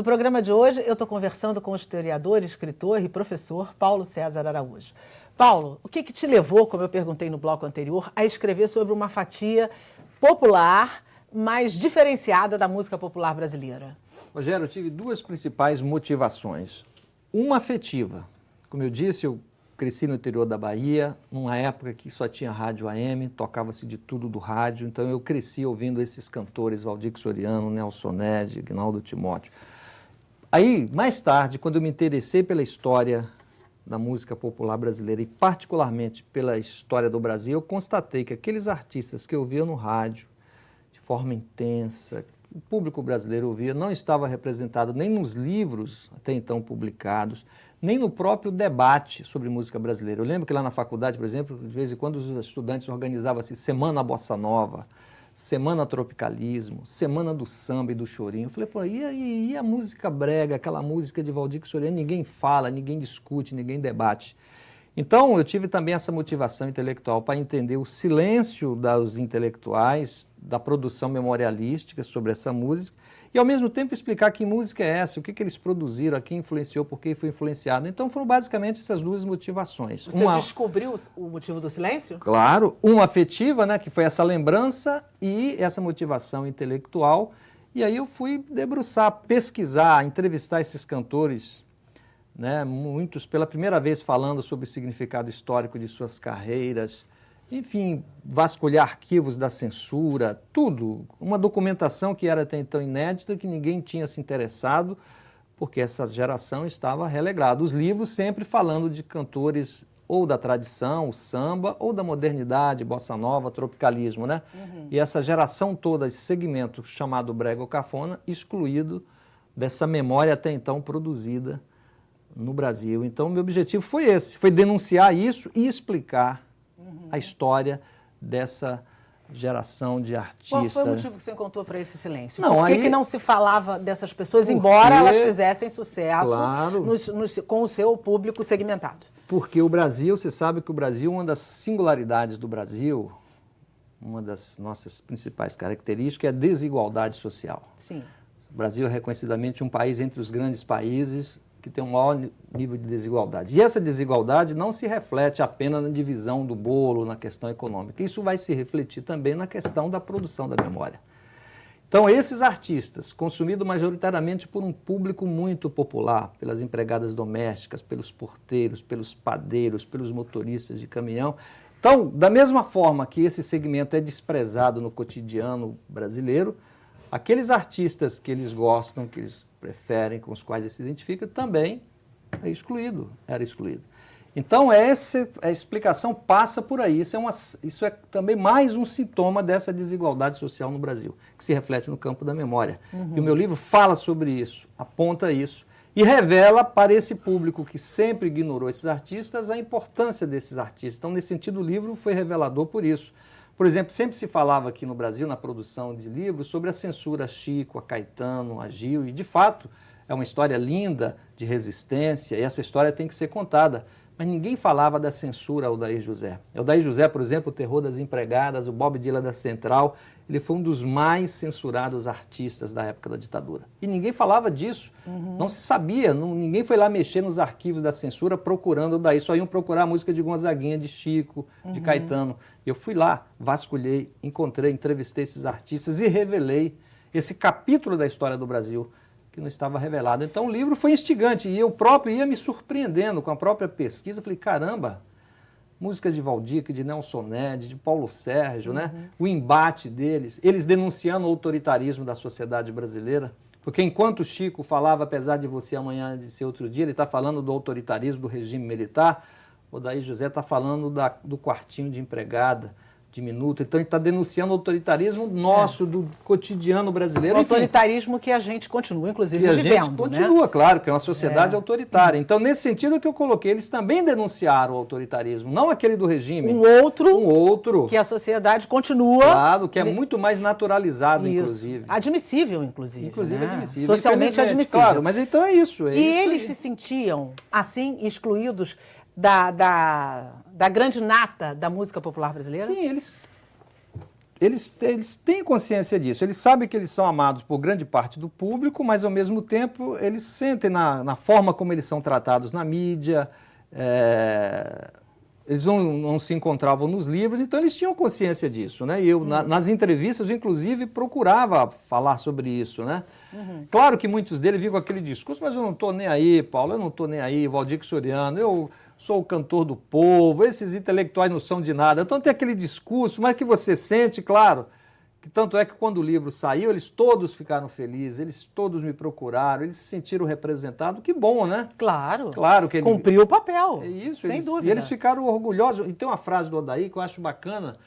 No programa de hoje, eu estou conversando com o historiador, escritor e professor Paulo César Araújo. Paulo, o que te levou, como eu perguntei no bloco anterior, a escrever sobre uma fatia popular, mais diferenciada da música popular brasileira? Rogério, eu tive duas principais motivações. Uma afetiva. Como eu disse, eu cresci no interior da Bahia, numa época que só tinha rádio AM, tocava-se de tudo do rádio, então eu cresci ouvindo esses cantores, Valdir Soriano, Nelson Ned, Agnaldo Timóteo. Aí, mais tarde, quando eu me interessei pela história da música popular brasileira e particularmente pela história do Brasil, eu constatei que aqueles artistas que eu via no rádio, de forma intensa, o público brasileiro ouvia, não estava representado nem nos livros até então publicados, nem no próprio debate sobre música brasileira. Eu lembro que lá na faculdade, por exemplo, de vez em quando os estudantes organizavam-se Semana Bossa Nova, Semana Tropicalismo, Semana do Samba e do Chorinho. Eu falei, pô, e a música brega, aquela música de Valdir Soriano, ninguém fala, ninguém discute, ninguém debate. Então, eu tive também essa motivação intelectual para entender o silêncio dos intelectuais, da produção memorialística sobre essa música, e ao mesmo tempo explicar que música é essa, o que eles produziram, a quem influenciou, por que foi influenciado. Então, foram basicamente essas duas motivações. Você descobriu o motivo do silêncio? Claro, uma afetiva, né, que foi essa lembrança, e essa motivação intelectual. E aí eu fui debruçar, pesquisar, entrevistar esses cantores, né, muitos pela primeira vez falando sobre o significado histórico de suas carreiras, enfim, vasculhar arquivos da censura, tudo, uma documentação que era até então inédita, que ninguém tinha se interessado, porque essa geração estava relegrada. Os livros sempre falando de cantores ou da tradição, o samba, ou da modernidade, bossa nova, tropicalismo, né? E essa geração toda, esse segmento chamado brega ou cafona, excluído dessa memória até então produzida no Brasil. Então, meu objetivo foi esse, foi denunciar isso e explicar a história dessa geração de artistas. Qual foi o motivo que você encontrou para esse silêncio? Não, Por que não se falava dessas pessoas, embora elas fizessem sucesso, claro, com o seu público segmentado? Porque o Brasil, você sabe que o Brasil, uma das singularidades do Brasil, uma das nossas principais características é a desigualdade social. Sim. O Brasil é reconhecidamente um país entre os grandes países que tem um maior nível de desigualdade. E essa desigualdade não se reflete apenas na divisão do bolo, na questão econômica. Isso vai se refletir também na questão da produção da memória. Então, esses artistas, consumidos majoritariamente por um público muito popular, pelas empregadas domésticas, pelos porteiros, pelos padeiros, pelos motoristas de caminhão. Então, da mesma forma que esse segmento é desprezado no cotidiano brasileiro, aqueles artistas que eles gostam, que eles preferem, com os quais eles se identificam, também era excluído. Então, a explicação passa por aí. Isso é também mais um sintoma dessa desigualdade social no Brasil, que se reflete no campo da memória. E o meu livro fala sobre isso, aponta isso, e revela para esse público que sempre ignorou esses artistas a importância desses artistas. Então, nesse sentido, o livro foi revelador por isso. Por exemplo, sempre se falava aqui no Brasil, na produção de livros, sobre a censura a Chico, a Caetano, a Gil, e de fato é uma história linda de resistência, e essa história tem que ser contada. Mas ninguém falava da censura ao Odair José. O Odair José, por exemplo, o Terror das Empregadas, o Bob Dylan da Central, ele foi um dos mais censurados artistas da época da ditadura. E ninguém falava disso, não se sabia, ninguém foi lá mexer nos arquivos da censura procurando o Odair, só iam procurar a música de Gonzaguinha, de Chico, de Caetano. Eu fui lá, vasculhei, encontrei, entrevistei esses artistas e revelei esse capítulo da história do Brasil que não estava revelado. Então o livro foi instigante e eu próprio ia me surpreendendo com a própria pesquisa. Eu falei, caramba, músicas de Valdir, de Nelson Ned, de Paulo Sérgio, né? O embate deles, eles denunciando o autoritarismo da sociedade brasileira. Porque enquanto o Chico falava, apesar de você amanhã de ser outro dia, ele está falando do autoritarismo do regime militar, o Odair José está falando do quartinho de empregada, diminuto. Então ele está denunciando o autoritarismo nosso, do cotidiano brasileiro. O autoritarismo que a gente continua, inclusive, vivendo. A gente continua, claro, que é uma sociedade autoritária. Então, nesse sentido que eu coloquei, eles também denunciaram o autoritarismo, não aquele do regime. Um outro. Que a sociedade continua. Claro, que é muito mais naturalizado, inclusive. Admissível, inclusive. Inclusive, admissível. Socialmente admissível. Claro, mas então é isso. E eles se sentiam, assim, excluídos da grande nata da música popular brasileira? Sim, eles têm consciência disso, eles sabem que eles são amados por grande parte do público, mas ao mesmo tempo eles sentem na forma como eles são tratados na mídia, eles não se encontravam nos livros, então eles tinham consciência disso, né? E eu, nas entrevistas, eu, inclusive, procurava falar sobre isso, né? Claro que muitos deles vinham com aquele discurso, mas eu não estou nem aí, Paulo, eu não estou nem aí, Valdir Soriano, eu sou o cantor do povo, esses intelectuais não são de nada. Então tem aquele discurso, mas que você sente, claro, que tanto é que quando o livro saiu, eles todos ficaram felizes, eles todos me procuraram, eles se sentiram representados, que bom, né? Claro. Claro que ele cumpriu o papel, é isso, sem dúvida. E eles ficaram orgulhosos. E tem uma frase do Odaí que eu acho bacana,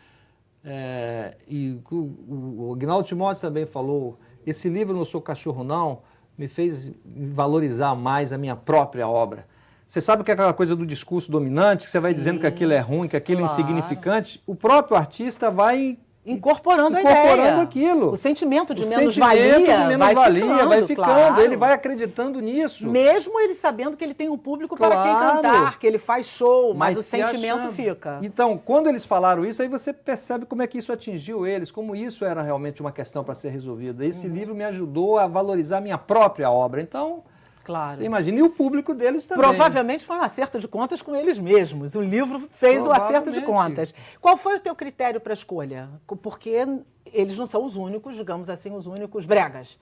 e o Agnaldo Timóteo também falou, esse livro Não Sou Cachorro Não me fez valorizar mais a minha própria obra. Você sabe que é aquela coisa do discurso dominante, que você vai dizendo que aquilo é ruim, que aquilo é insignificante, o próprio artista vai incorporando a ideia. Aquilo. O sentimento de menos-valia vai ficando, claro. Ele vai acreditando nisso. Mesmo ele sabendo que ele tem um público para quem cantar, que ele faz show, mas o sentimento fica. Então, quando eles falaram isso, aí você percebe como é que isso atingiu eles, como isso era realmente uma questão para ser resolvida. Esse livro me ajudou a valorizar a minha própria obra. Então, claro. Você imagina, e o público deles também. Provavelmente foi um acerto de contas com eles mesmos. O livro fez o acerto de contas. Qual foi o teu critério para a escolha? Porque eles não são os únicos, digamos assim, os únicos bregas.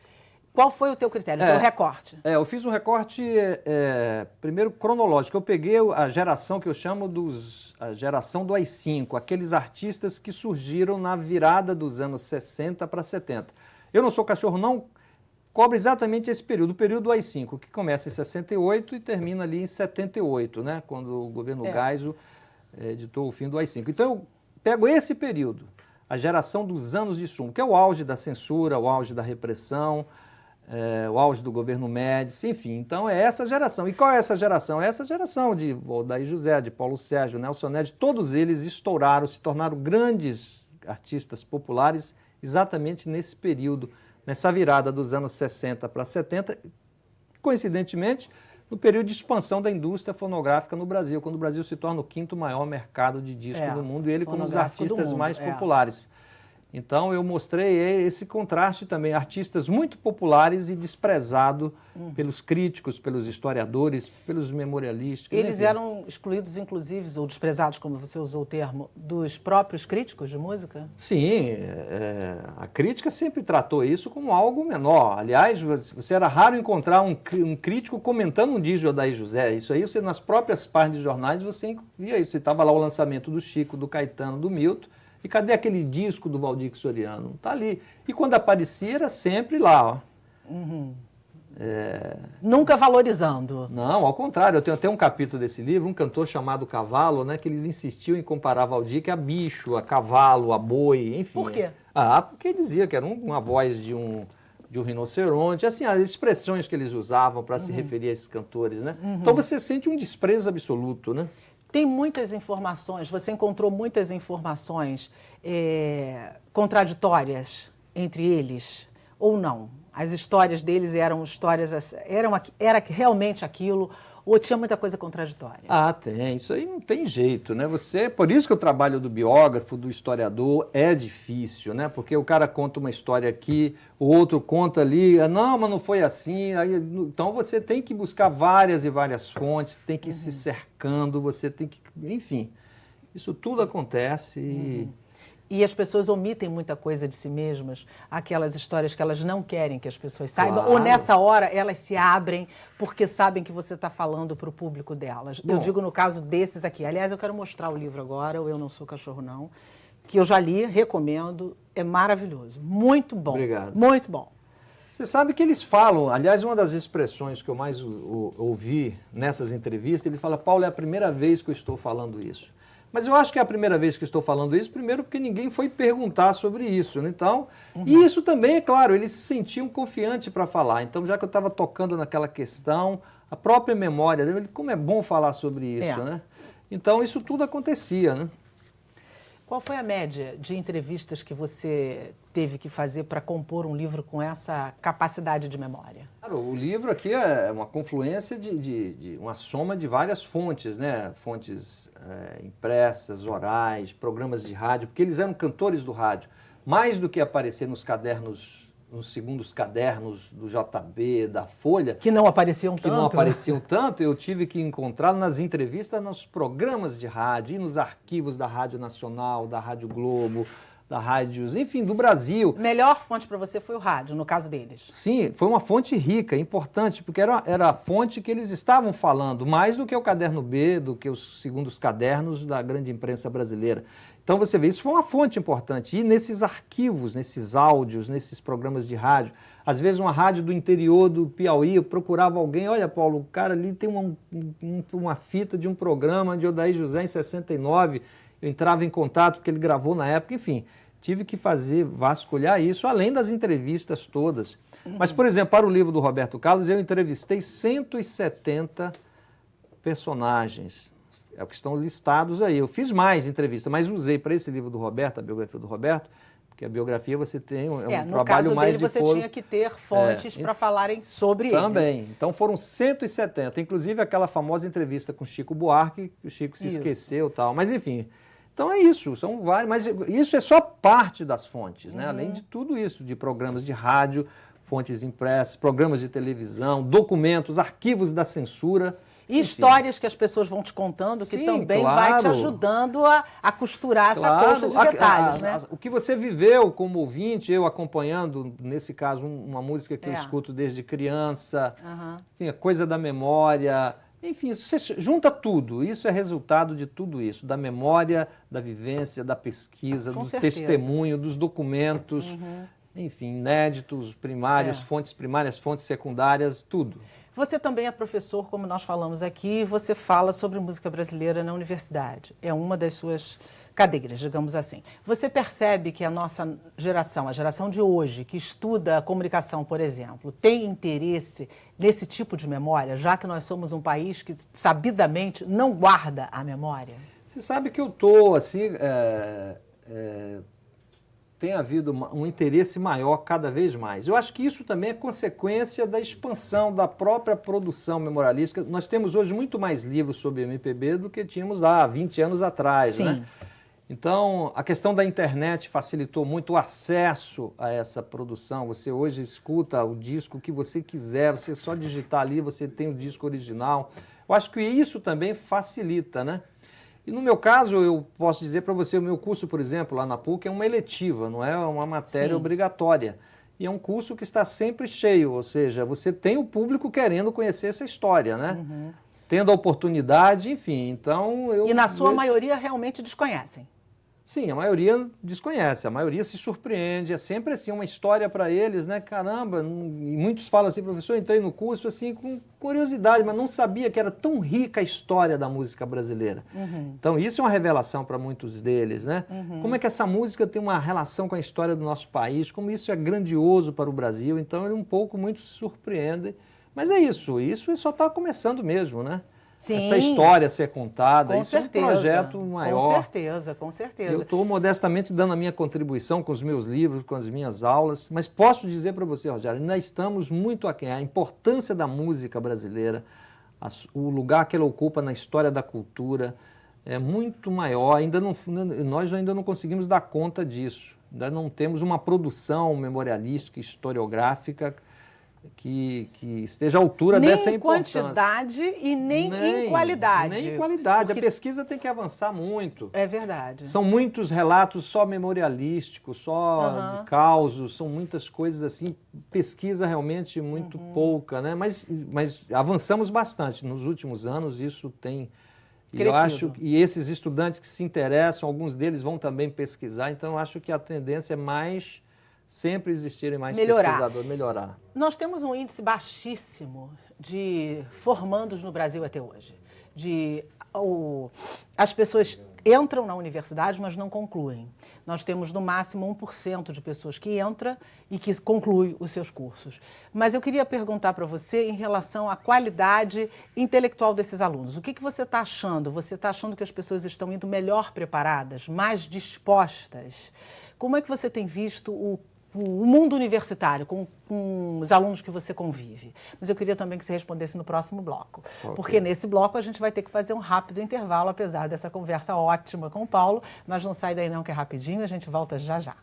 Qual foi o teu critério, o teu recorte? Eu fiz um recorte, primeiro, cronológico. Eu peguei a geração que eu chamo a geração do AI-5, aqueles artistas que surgiram na virada dos anos 60 para 70. Eu Não Sou Cachorro Não cobre exatamente esse período, o período do AI-5, que começa em 68 e termina ali em 78, né, quando o governo Geisel editou o fim do AI-5. Então eu pego esse período, a geração dos anos de chumbo, que é o auge da censura, o auge da repressão, o auge do governo Médici, enfim. Então é essa geração. E qual é essa geração? É essa geração de Odaí José, de Paulo Sérgio, Nelson Ned, todos eles estouraram, se tornaram grandes artistas populares exatamente nesse período, nessa virada dos anos 60 para 70, coincidentemente, no período de expansão da indústria fonográfica no Brasil, quando o Brasil se torna o 5º maior mercado de disco do mundo, e ele como um dos artistas mais populares. Então eu mostrei esse contraste também, artistas muito populares e desprezados pelos críticos, pelos historiadores, pelos memorialistas. Eles eram excluídos, inclusive, ou desprezados, como você usou o termo, dos próprios críticos de música? Sim, a crítica sempre tratou isso como algo menor. Aliás, você era raro encontrar um crítico comentando um disco de Odaí José. Isso aí, nas próprias páginas de jornais, você via isso. Você estava lá o lançamento do Chico, do Caetano, do Milton. E cadê aquele disco do Valdir Soriano? Está ali. E quando aparecia, era sempre lá. Ó. Nunca valorizando. Não, ao contrário. Eu tenho até um capítulo desse livro, um cantor chamado Cavalo, né, que eles insistiam em comparar Valdir a bicho, a cavalo, a boi, enfim. Por quê? Porque dizia que era uma voz de um rinoceronte, assim, as expressões que eles usavam para se referir a esses cantores, né? Então você sente um desprezo absoluto, né? Tem muitas informações, você encontrou muitas informações contraditórias entre eles, ou não? As histórias deles eram histórias, era realmente aquilo, ou tinha muita coisa contraditória? Tem, isso aí não tem jeito, né? Por isso que o trabalho do biógrafo, do historiador é difícil, né? Porque o cara conta uma história aqui, o outro conta ali, não, mas não foi assim. Então você tem que buscar várias e várias fontes, tem que ir se cercando, você tem que, enfim, isso tudo acontece E as pessoas omitem muita coisa de si mesmas, aquelas histórias que elas não querem que as pessoas saibam, ou nessa hora elas se abrem porque sabem que você está falando para o público delas. Eu digo no caso desses aqui. Aliás, eu quero mostrar o livro agora, o Eu Não Sou Cachorro Não, que eu já li, recomendo, é maravilhoso. Muito bom. Obrigado. Muito bom. Você sabe que eles falam, aliás, uma das expressões que eu mais ouvi nessas entrevistas, ele fala, Paulo, é a primeira vez que eu estou falando isso. Mas eu acho que é a primeira vez que estou falando isso, primeiro porque ninguém foi perguntar sobre isso, né? Então, e isso também, é claro, eles se sentiam confiantes para falar. Então, já que eu estava tocando naquela questão, a própria memória, como é bom falar sobre isso, né? Então, isso tudo acontecia, né? Qual foi a média de entrevistas que você teve que fazer para compor um livro com essa capacidade de memória? Claro, o livro aqui é uma confluência de uma soma de várias fontes, né? Fontes impressas, orais, programas de rádio, porque eles eram cantores do rádio. mais do que aparecer nos cadernos, nos segundos cadernos do JB, da Folha, que não apareciam tanto, eu tive que encontrá-lo nas entrevistas, nos programas de rádio e nos arquivos da Rádio Nacional, da Rádio Globo, da rádios, enfim, do Brasil. Melhor fonte para você foi o rádio, no caso deles. Sim, foi uma fonte rica, importante, porque era a fonte que eles estavam falando, mais do que o caderno B, do que os segundos cadernos da grande imprensa brasileira. Então você vê, isso foi uma fonte importante. E nesses arquivos, nesses áudios, nesses programas de rádio, às vezes uma rádio do interior do Piauí, eu procurava alguém, olha Paulo, o cara ali tem uma fita de um programa de Odair José em 69, eu entrava em contato porque ele gravou na época, enfim, tive que vasculhar isso, além das entrevistas todas. Mas, por exemplo, para o livro do Roberto Carlos, eu entrevistei 170 personagens, é o que estão listados aí. Eu fiz mais entrevistas, mas usei para esse livro do Roberto, a biografia do Roberto, porque a biografia você tem um trabalho mais de no caso dele você tinha que ter fontes para falarem sobre ele. Também. Então foram 170, inclusive aquela famosa entrevista com Chico Buarque, que o Chico se esqueceu e tal. Mas, enfim... Então é isso, são vários, mas isso é só parte das fontes, né? Além de tudo isso, de programas de rádio, fontes impressas, programas de televisão, documentos, arquivos da censura. E histórias que as pessoas vão te contando, que também vai te ajudando a costurar essa colcha de detalhes, né? O que você viveu como ouvinte, eu acompanhando, nesse caso, uma música que eu escuto desde criança, enfim, a coisa da memória... Enfim, você junta tudo, isso é resultado de tudo isso, da memória, da vivência, da pesquisa, do testemunho, dos documentos, enfim, inéditos, primários, fontes primárias, fontes secundárias, tudo. Você também é professor, como nós falamos aqui, você fala sobre música brasileira na universidade, é uma das suas cadeiras, digamos assim. Você percebe que a nossa geração, a geração de hoje, que estuda a comunicação, por exemplo, tem interesse nesse tipo de memória, já que nós somos um país que, sabidamente, não guarda a memória? Você sabe que eu estou, assim, tem havido um interesse maior cada vez mais. Eu acho que isso também é consequência da expansão da própria produção memorialística. Nós temos hoje muito mais livros sobre MPB do que tínhamos lá há 20 anos atrás, né? Então, a questão da internet facilitou muito o acesso a essa produção. Você hoje escuta o disco que você quiser, você só digitar ali, você tem o disco original. Eu acho que isso também facilita, né? E no meu caso, eu posso dizer para você, o meu curso, por exemplo, lá na PUC é uma eletiva, não é uma matéria obrigatória. E é um curso que está sempre cheio, ou seja, você tem o público querendo conhecer essa história, né? Tendo a oportunidade, enfim, então... E na sua maioria realmente desconhecem? Sim, a maioria desconhece, a maioria se surpreende, é sempre assim uma história para eles, né? Caramba, e muitos falam assim, professor, eu entrei no curso assim com curiosidade, mas não sabia que era tão rica a história da música brasileira. Então isso é uma revelação para muitos deles, né? Como é que essa música tem uma relação com a história do nosso país, como isso é grandioso para o Brasil, então ele muito se surpreende. Mas é isso só está começando mesmo, né? Sim, essa história ser contada, isso certeza, é um projeto maior. Com certeza. Eu estou modestamente dando a minha contribuição com os meus livros, com as minhas aulas, mas posso dizer para você, Rogério, ainda estamos muito aquém. A importância da música brasileira, o lugar que ela ocupa na história da cultura é muito maior. Nós ainda não conseguimos dar conta disso. Ainda não temos uma produção memorialística, historiográfica, que esteja à altura dessa importância. Nem em quantidade e nem em qualidade. Nem em qualidade. Porque a pesquisa tem que avançar muito. É verdade. São muitos relatos só memorialísticos, só de causos, são muitas coisas assim, pesquisa realmente muito pouca, né? Mas avançamos bastante. Nos últimos anos isso tem... E eu acho, e esses estudantes que se interessam, alguns deles vão também pesquisar, então eu acho que a tendência é mais... sempre existirem mais pesquisadores, melhorar. Nós temos um índice baixíssimo de formandos no Brasil até hoje. As pessoas entram na universidade, mas não concluem. Nós temos, no máximo, 1% de pessoas que entram e que concluem os seus cursos. Mas eu queria perguntar para você em relação à qualidade intelectual desses alunos. O que você está achando? Você está achando que as pessoas estão indo melhor preparadas, mais dispostas? Como é que você tem visto o mundo universitário, com os alunos que você convive? Mas eu queria também que você respondesse no próximo bloco. Okay. Porque nesse bloco a gente vai ter que fazer um rápido intervalo, apesar dessa conversa ótima com o Paulo, mas não sai daí não, que é rapidinho, a gente volta já já.